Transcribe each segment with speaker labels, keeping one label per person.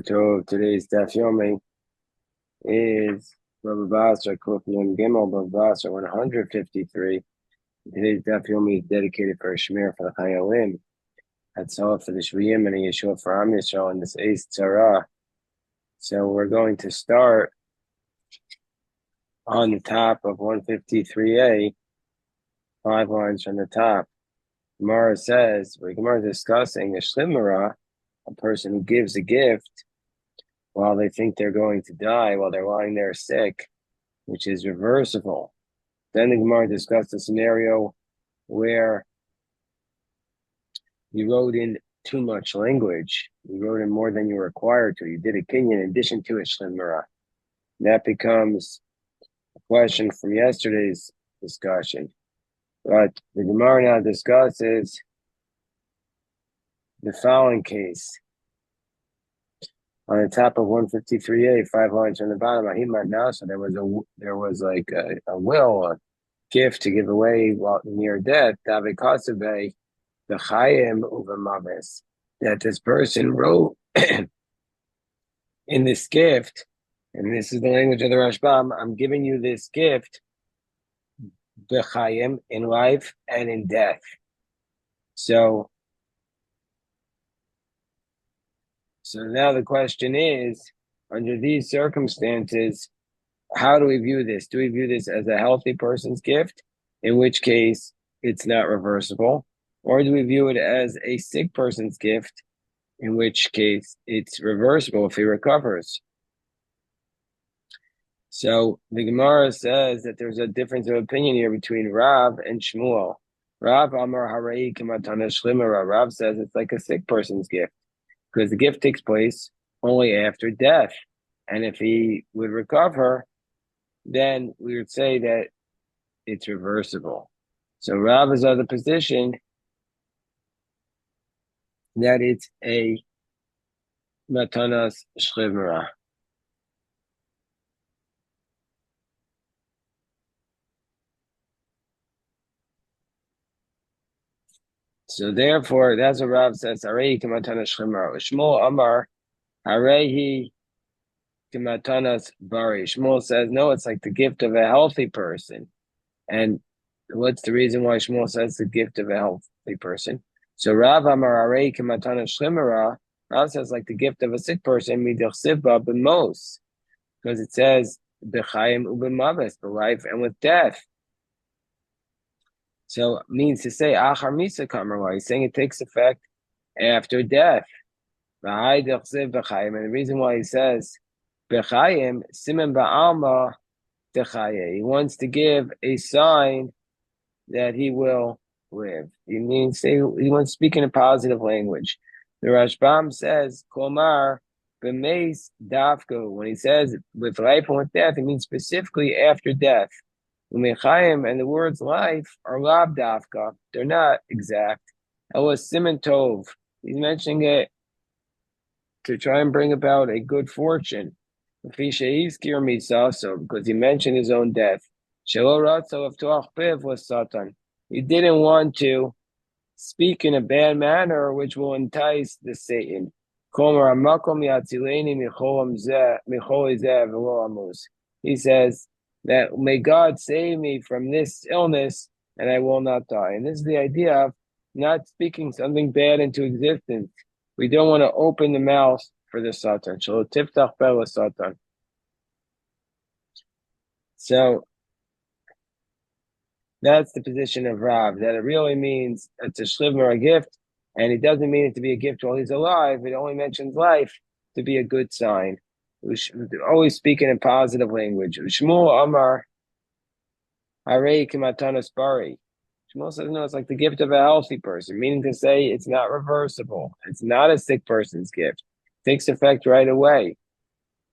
Speaker 1: Today's Daf Yomi is Bava Basra, Kufiyam Gimel, Bava Basra 153. Today's Daf Yomi is dedicated for a Shemir for the Chayalim. That's all for the Shviyim and a Yeshua for Am Yisrael in this Eis Tzara. So we're going to start on the top of 153a, 5 lines from the top. Gemara says, Gemara is discussing a Shlimara, a person who gives a gift while they think they're going to die, while they're lying there sick, which is reversible. Then the Gemara discussed a scenario where you wrote in too much language. You wrote in more than you were required to. You did a kinyan in addition to a shlimara. That becomes a question from yesterday's discussion. But the Gemara now discusses the following case. On the top of 153a, 5 lines from the bottom, so there was like a will, a gift to give away while near death, that this person wrote in this gift, and this is the language of the Rashbam, I'm giving you this gift, b'chayim, in life and in death. So now the question is, under these circumstances, how do we view this? Do we view this as a healthy person's gift, in which case it's not reversible? Or do we view it as a sick person's gift, in which case it's reversible if he recovers? So the Gemara says that there's a difference of opinion here between Rav and Shmuel. Rav Amar Harei Kimatana Shlimara. Rav says it's like a sick person's gift, because the gift takes place only after death. And if he would recover, then we would say that it's reversible. So Rav is of the position that it's a matanas shlimara. So therefore, that's what Rav says. Arehi k'matanas shlimara. Shmuel Amar Arehi k'matanas bari. Shmuel says no, it's like the gift of a healthy person. And what's the reason why Shmuel says the gift of a healthy person? So Rav Amar Arehi k'matanas shlimara. Rav says like the gift of a sick person, midachsivba b'mos, because it says b'chayim u'b'maves, the life and with death. So it means to say achar misa kamerwa. He's saying it takes effect after death. And the reason why he says b'chayim simen ba'alma techaye. He wants to give a sign that he will live. He means he wants to speak in a positive language. The Rashbam says kolmar b'meis dafko. When he says with life and with death, it means specifically after death. Umechayim, and the words life are lab dafka. They're not exact. It was siman tov. He's mentioning it to try and bring about a good fortune. Because he mentioned his own death. Was Satan. He didn't want to speak in a bad manner, which will entice the Satan. He says that may God save me from this illness and I will not die. And this is the idea of not speaking something bad into existence. We don't want to open the mouth for the Satan. So that's the position of Rav, that it really means it's a shliver, a gift, and it doesn't mean it to be a gift while he's alive. It only mentions life to be a good sign. We should always speak in a positive language. Shmuel Amar Harei Kimatanas Bari. Shmuel says no, it's like the gift of a healthy person, meaning to say it's not reversible. It's not a sick person's gift. It takes effect right away.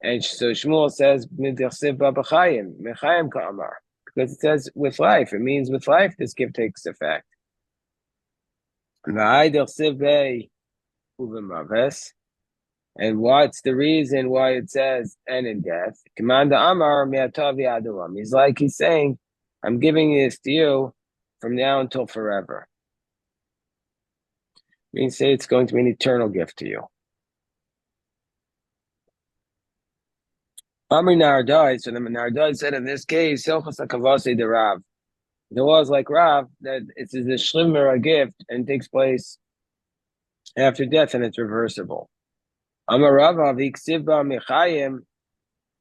Speaker 1: And so Shmuel says Mechayim Ka'amar. Because it says with life, it means with life this gift takes effect. And what's the reason why it says and in death? Commander Amar He's like he's saying, I'm giving this to you from now until forever. It means say it's going to be an eternal gift to you. Amri Nardai, so the Nardai said in this case, Hilchas HaKavasi de Rav. The law is like Rav, that it's a shlimmer, a gift, and takes place after death, and it's reversible. Amar Rava v'ksiva mechayim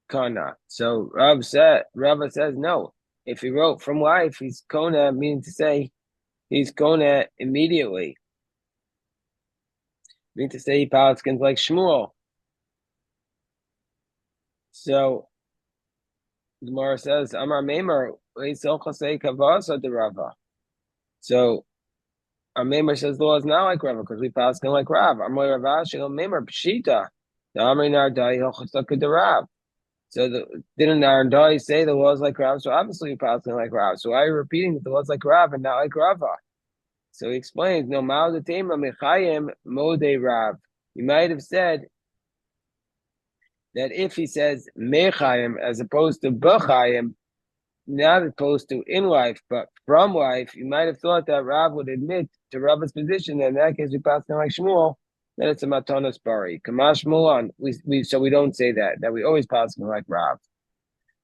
Speaker 1: kana. So Rava says no. If he wrote from life, he's kona, meaning to say he's kona immediately. Meaning to say he paskins like Shmuel. So the Gemara says, Amar Meimer, kavasa de Rava. So our Meimer says the law is not like Rava because we paskin like Rav. Amar Rava shel Meimer pshita. The Amar Nardai hilchasaka de Rav. So didn't Nardai say the law is like Rav? So obviously we paskin like Rav. So why are you repeating that the law is like Rav and not like Rava? So he explains, no ma'al the tema mechayim modei Rav. You might have said that if he says mechayim as opposed to b'chayim, not opposed to in life, but from life, you might have thought that Rav would admit to Rav's position that in that case we pass him like Shmuel, that it's a matanas bari. Kamash Mulan. So we don't say that we always pass him like Rav.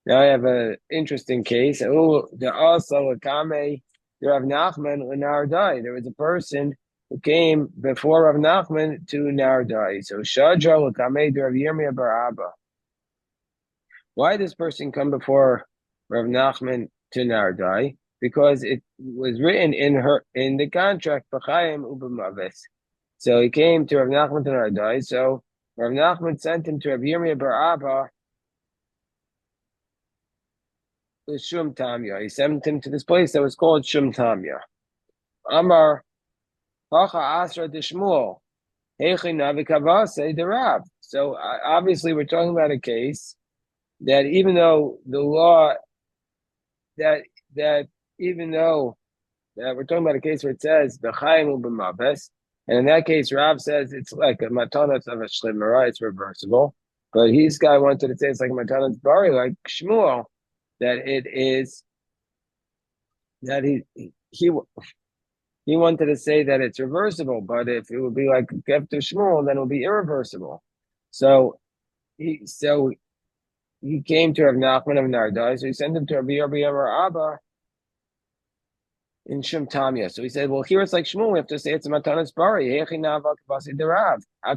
Speaker 1: Now I have an interesting case. Oh, there also a kame. There Rav Nachman Nardai. There was a person who came before Rav Nachman to Nardai. So Shadra Kame Rav Yirmiyah bar Abba. Why did this person come before Rav Nachman to Nardai? Because it was written in the contract B'chaim Ubamavis. So he came to Rav Nachman to Nardai. So Rav Nachman sent him to Rav Yirmiyah bar Abba with Shum Tamya. He sent him to this place that was called Shum Tamya. Amar Hacha Asra de Shmuel. Heichi Navikavase de Rav. So obviously we're talking about a case that even though the law that even though that we're talking about a case where it says B'chaim Ubamavis, and in that case Rav says it's like a matanas of a shlimera, it's reversible. But his guy wanted to say it's like a matanas bari, like Shmuel, that it is that he wanted to say that it's reversible, but if it would be like Gev to Shmuel, then it would be irreversible. So he came to Rav Nachman of Nardai, so he sent him to Rabbi Yirmiyah Abba in Shum Tamya. So he said, well, here it's like Shmuel, we have to say it's a matanas bari. How can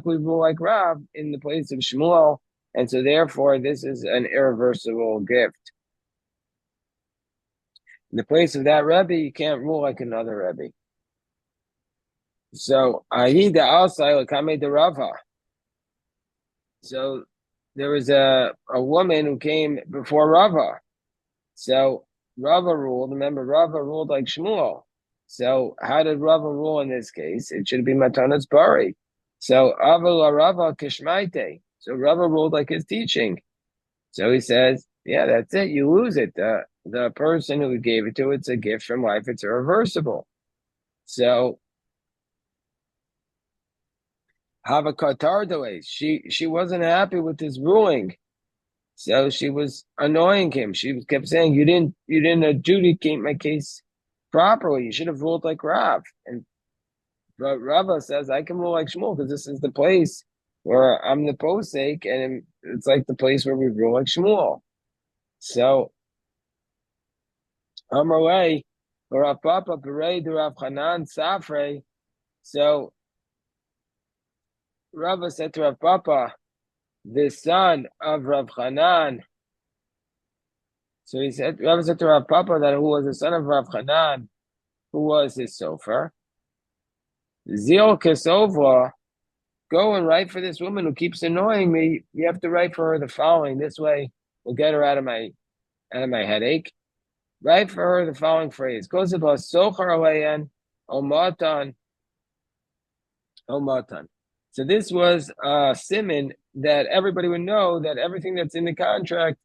Speaker 1: we rule like Rav in the place of Shmuel? And so therefore, this is an irreversible gift. In the place of that Rebbe, you can't rule like another Rebbe. So Ahida Alsai Kame de Rava. So there was a woman who came before Rava. So Rava ruled. Remember, Rava ruled like Shmuel. So how did Rava rule in this case? It should be matanas bari. So Avala Rava Kishmaite. So Rava ruled like his teaching. So he says, yeah, that's it. You lose it. The person who gave it to, it's a gift from life. It's irreversible. So Hava Katardoe, she wasn't happy with his ruling. So she was annoying him. She kept saying, you didn't adjudicate my case properly. You should have ruled like Rav. But Rava says, I can rule like Shmuel because this is the place where I'm the posek, and it's like the place where we rule like Shmuel. So Amarei, Rav Papa, Berei, Rav Hanan, Safrei. So Rava said to Rav Papa, the son of Rav Hanan. So Rava said to Rav Papa that who was the son of Rav Hanan, who was his sofer. Zil Kesova, go and write for this woman who keeps annoying me. You have to write for her the following. This way we'll get her out of my headache. Write for her the following phrase. Kozeba sochar aleyan omatan. So this was a siman that everybody would know that everything that's in the contract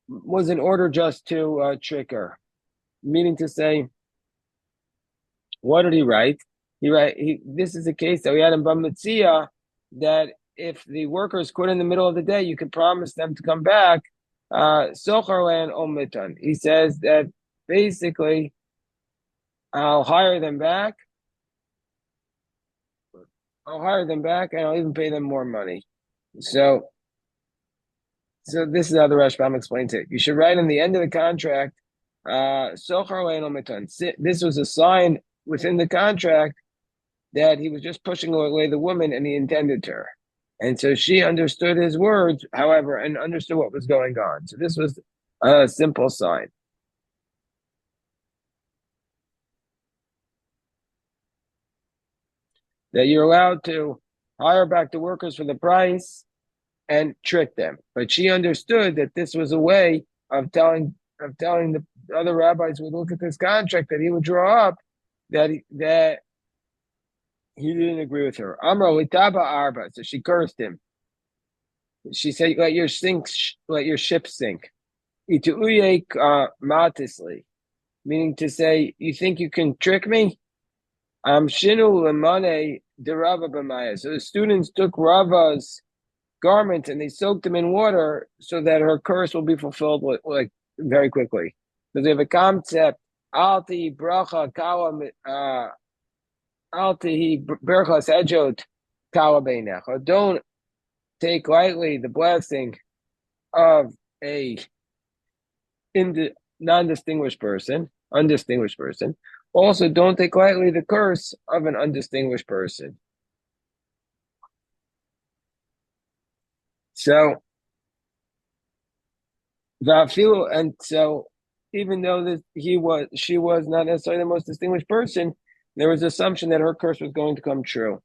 Speaker 1: was in order just to trick her. Meaning to say, what did he write? This is a case that we had in Bamitzia, that if the workers quit in the middle of the day, you could promise them to come back. Sochar and omitan. He says that basically, I'll hire them back. And I'll even pay them more money. So So this is how the Rashbam explains it. You should write on the end of the contract, Sochar Le'eno Mitan. This was a sign within the contract that he was just pushing away the woman and he intended her. And so she understood his words, however, and understood what was going on. So this was a simple sign that you're allowed to hire back the workers for the price and trick them. But she understood that this was a way of telling the other rabbis who would look at this contract that he would draw up that he didn't agree with her. Amra litaba arba, so she cursed him. She said, let your ship sink. Ituuyek matisli, meaning to say, you think you can trick me? Shinu lemane de Rava b'maya. So the students took Rava's garments and they soaked them in water so that her curse will be fulfilled like very quickly. Because they have a concept, alti bracha kawa alti berachas ejot kawa beinecha. Don't take lightly the blessing of a non-distinguished person, undistinguished person. Also, don't take lightly the curse of an undistinguished person. So, and so even though she was not necessarily the most distinguished person, there was assumption that her curse was going to come true.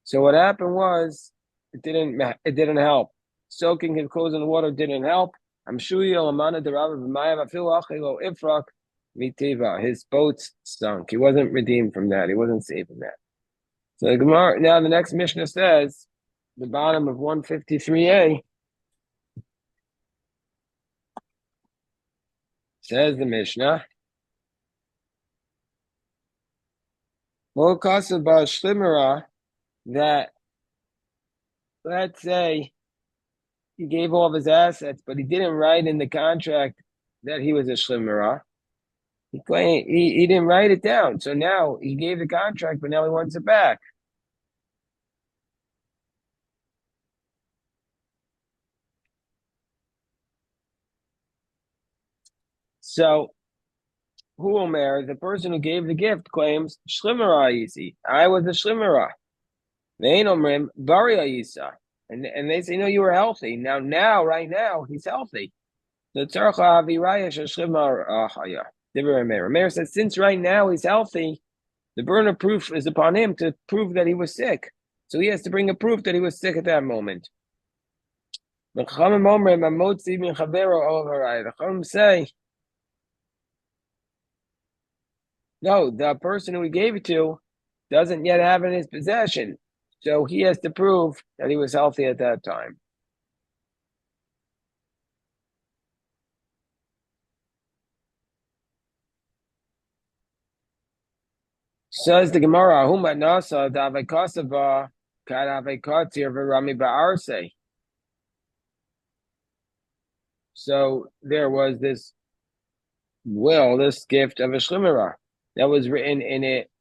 Speaker 1: So what happened was it didn't help. Soaking his clothes in the water didn't help. His boats sunk. He wasn't redeemed from that. He wasn't saved from that. So the Gemara, now the next Mishnah says, the bottom of 153a, says the Mishnah, that let's say he gave all of his assets, but he didn't write in the contract that he was a shlimera. He claimed he didn't write it down. So now he gave the contract, but now he wants it back. So who Omer, the person who gave the gift, claims shlimera yisi. I was a shlimera. They omrim bari yisa. And they say, no, you were healthy. Right now, he's healthy. The tzarcha aviraya shlimera achaya. Meir says, since right now he's healthy, the burden of proof is upon him to prove that he was sick. So he has to bring a proof that he was sick at that moment. The Chachamim say, no, the person who he gave it to doesn't yet have it in his possession. So he has to prove that he was healthy at that time. Says the Gemara, Humat Nasa, Davekasava, Kadavekatir, Virami Ba'arse. So there was this gift of a shlimera that was written in it.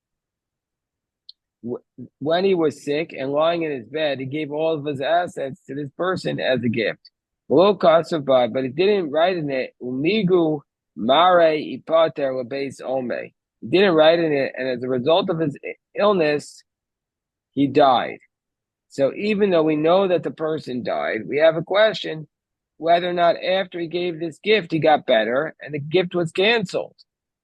Speaker 1: When he was sick and lying in his bed, he gave all of his assets to this person as a gift. But he didn't write in it, Umigu Mare Ipater Labeis Ome. He didn't write in it, and as a result of his illness, he died. So even though we know that the person died, we have a question whether or not after he gave this gift, he got better and the gift was canceled.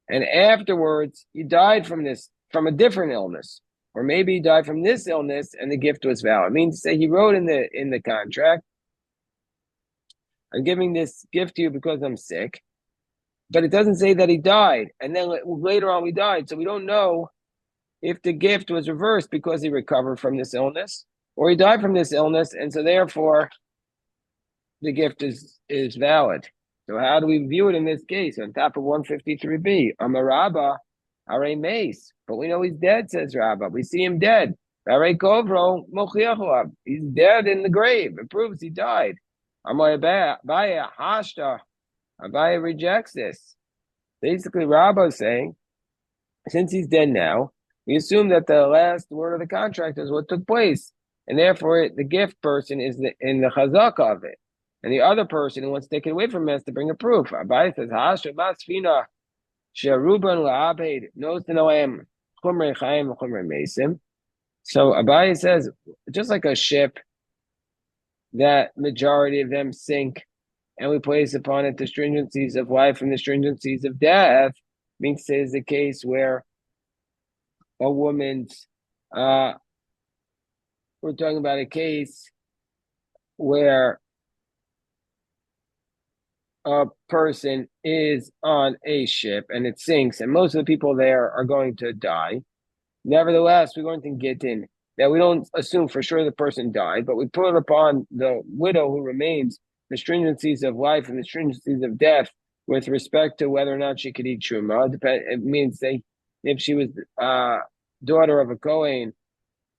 Speaker 1: And afterwards, he died from a different illness. Or maybe he died from this illness and the gift was valid. I mean to say he wrote in the contract, I'm giving this gift to you because I'm sick. But it doesn't say that he died. And then later on we died. So we don't know if the gift was reversed because he recovered from this illness or he died from this illness. And so therefore the gift is valid. So how do we view it in this case? On top of 153b, Amarabba, Are Mace. But we know he's dead, says Rabbah. We see him dead. Are Kovro, Mochiachalav. He's dead in the grave. It proves he died. Abaya Hashta. Abaya rejects this. Basically, Rabbah is saying, since he's dead now, we assume that the last word of the contract is what took place. And therefore, the gift person is in the chazaka of it. and the other person who wants to take it away from him has to bring a proof. Abai says, "Hashem masfina sheruban laabed nos noem chumrei chaim chumrei mesim." So Abai says, just like a ship, that majority of them sink, and we place upon it the stringencies of life and the stringencies of death. Means is the case where a woman's, we're talking about a case where a person is on a ship and it sinks, and most of the people there are going to die. Nevertheless, we're going to get in that we don't assume for sure the person died, but we put upon the widow who remains the stringencies of life and the stringencies of death with respect to whether or not she could eat truma. It means if she was daughter of a Kohen,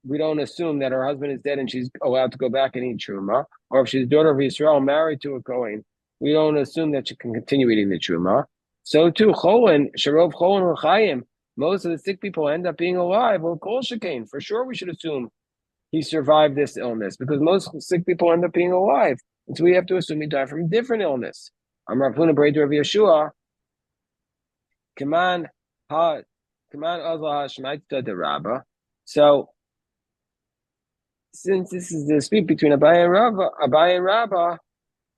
Speaker 1: we don't assume that her husband is dead and she's allowed to go back and eat truma. Or if she's daughter of Israel married to a Kohen, we don't assume that she can continue eating the truma. So too, Cholin, Sharov Cholin L'chaim, most of the sick people end up being alive. Well, Kol Shekain, for sure we should assume he survived this illness because most sick people end up being alive. And so we have to assume he died from a different illness. I'm Rav Huna Breder of Yeshua. Kaman Azal HaShmaita de Rabba. So since this is the dispute between Abai and Rabba,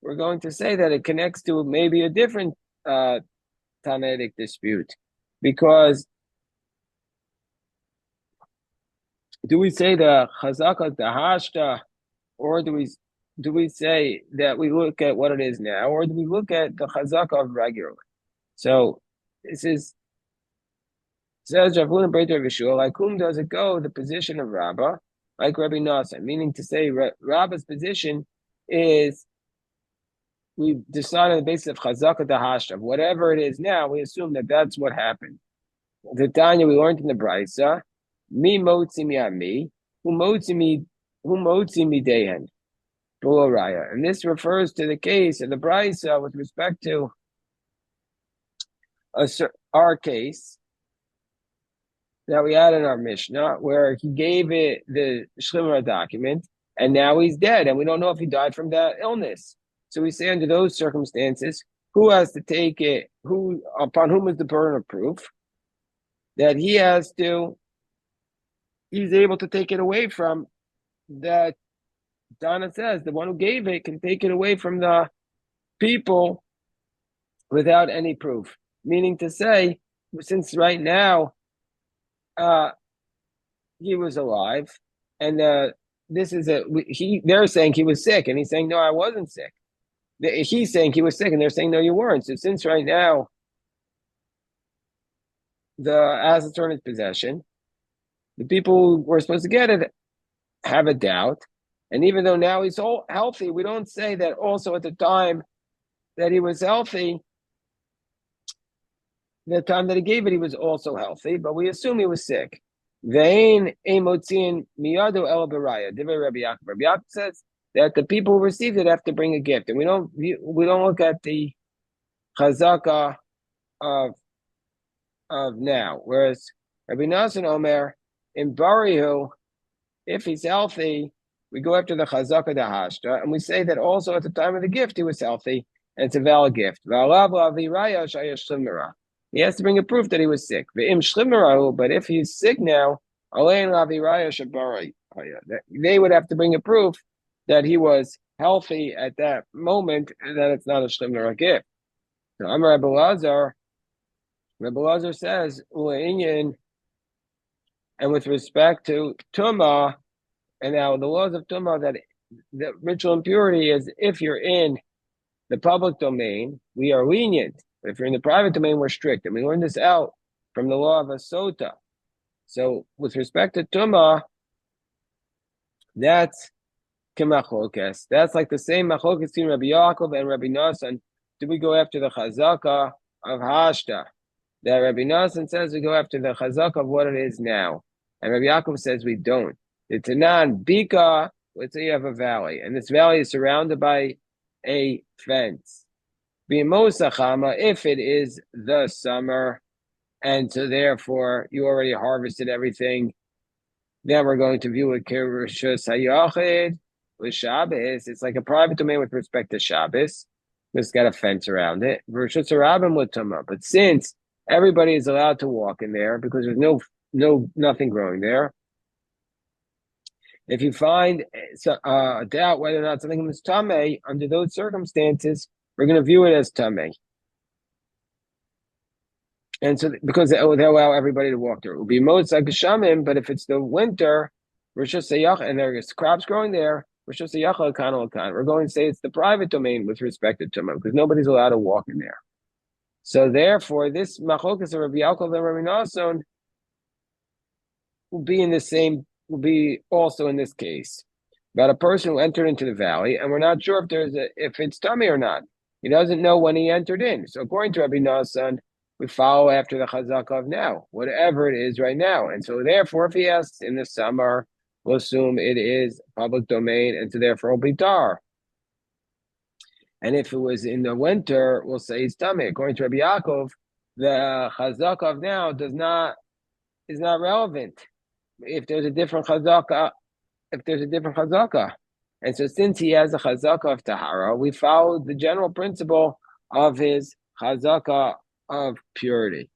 Speaker 1: we're going to say that it connects to maybe a different Tanaitic dispute, because do we say the Chazaka Dahashta, or do we say that we look at what it is now, or do we look at the Chazaka of regularly? So this is says Rav Huna Breiter of Yeshua, like whom does it go? The position of Rabbah, like Rabbi Nassan, meaning to say Rabbah's position is we decide on the basis of Chazaka Dahashta, whatever it is now, we assume that that's what happened. The Tanya we learned in the Brisa, mi motzi mi ami, who motzi mi dehen, below raya. And this refers to the case of the Brisa with respect to our case that we had in our Mishnah, where he gave it the Shlimra document, and now he's dead, and we don't know if he died from that illness. So we say under those circumstances, who has to take it? Upon whom is the burden of proof? That he's able to take it away from. That Donna says the one who gave it can take it away from the people without any proof. Meaning to say, since right now he was alive, and they're saying he was sick, and he's saying no, I wasn't sick. He's saying he was sick, and they're saying no, you weren't. So since right now the assets are in his possession, the people who were supposed to get it have a doubt. And even though now he's all healthy, we don't say that also at the time that he was healthy, the time that he gave it, he was also healthy, but we assume he was sick. Vein emotzin miyado el beraya. Rabbi Yaakov. Rabbi Yaakov says that the people who received it have to bring a gift, and we don't look at the chazaka of now. Whereas Rabbi Nassan Omer in Barihu, if he's healthy, we go after the chazaka dahashta, and we say that also at the time of the gift he was healthy, and it's a valid gift. He has to bring a proof that he was sick. But if he's sick now, they would have to bring a proof that he was healthy at that moment, and that it's not a shlimera gift. So Amar Rebbe Lazar says, and with respect to Tumah, and now the laws of Tumah, that the ritual impurity is if you're in the public domain, we are lenient. But if you're in the private domain, we're strict. And we learned this out from the law of Asota. So with respect to Tumah, that's Kimachokes. That's like the same Machokes between Rabbi Yaakov and Rabbi Nassan. Do we go after the Chazaka of Hashta? That Rabbi Nassan says we go after the Chazaka of what it is now. And Rabbi Yaakov says we don't. The Tanan Bika, let's say you have a valley, and this valley is surrounded by a fence. B'mosachama, if it is the summer, and so therefore you already harvested everything, then we're going to view it Kirishus Hayachid. with Shabbos, it's like a private domain with respect to Shabbos. It's got a fence around it. Versus Rabim with Tumah. But since everybody is allowed to walk in there because there's nothing growing there, if you find a doubt whether or not something is Tameh, under those circumstances, we're going to view it as Tameh. And so, because they allow everybody to walk there, it will be most like a shaman. But if it's the winter, we're just and there's crops growing there, we're just we're going to say it's the private domain with respect to Tumah because nobody's allowed to walk in there. So therefore, this machokas of Rabbi Yaakov and Rabbi Nasson will be also in this case about a person who entered into the valley, and we're not sure if it's tummy or not. He doesn't know when he entered in. So according to Rabbi Nassan, we follow after the chazaka of now, whatever it is right now. And so therefore, if he asks in the summer, we'll assume it is public domain, and so therefore it'll be tar. And if it was in the winter, we'll say it's tummy. According to Rabbi Yaakov, the chazaka of now is not relevant. If there's a different chazaka, and so since he has a chazaka of tahara, we follow the general principle of his chazaka of purity.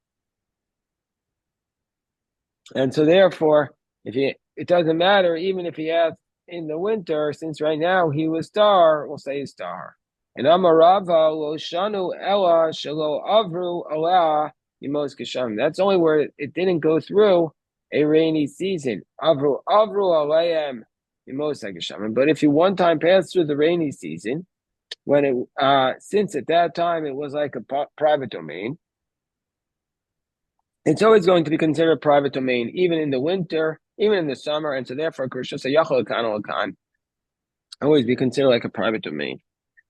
Speaker 1: And so therefore, it doesn't matter, even if he has in the winter, since right now he was star, we'll say he's star. And Amarava lo shanu ella shelo avru ala yimos kisham. That's only where it didn't go through a rainy season. Avru alayim yimos kisham. But if you one time passed through the rainy season, when it since at that time it was like a private domain, it's always going to be considered private domain, even in the winter, even in the summer, and so therefore always be considered like a private domain.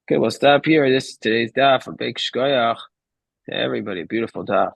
Speaker 1: Okay, we'll stop here. This is today's daf for Big Shkoyach. To everybody, beautiful daf.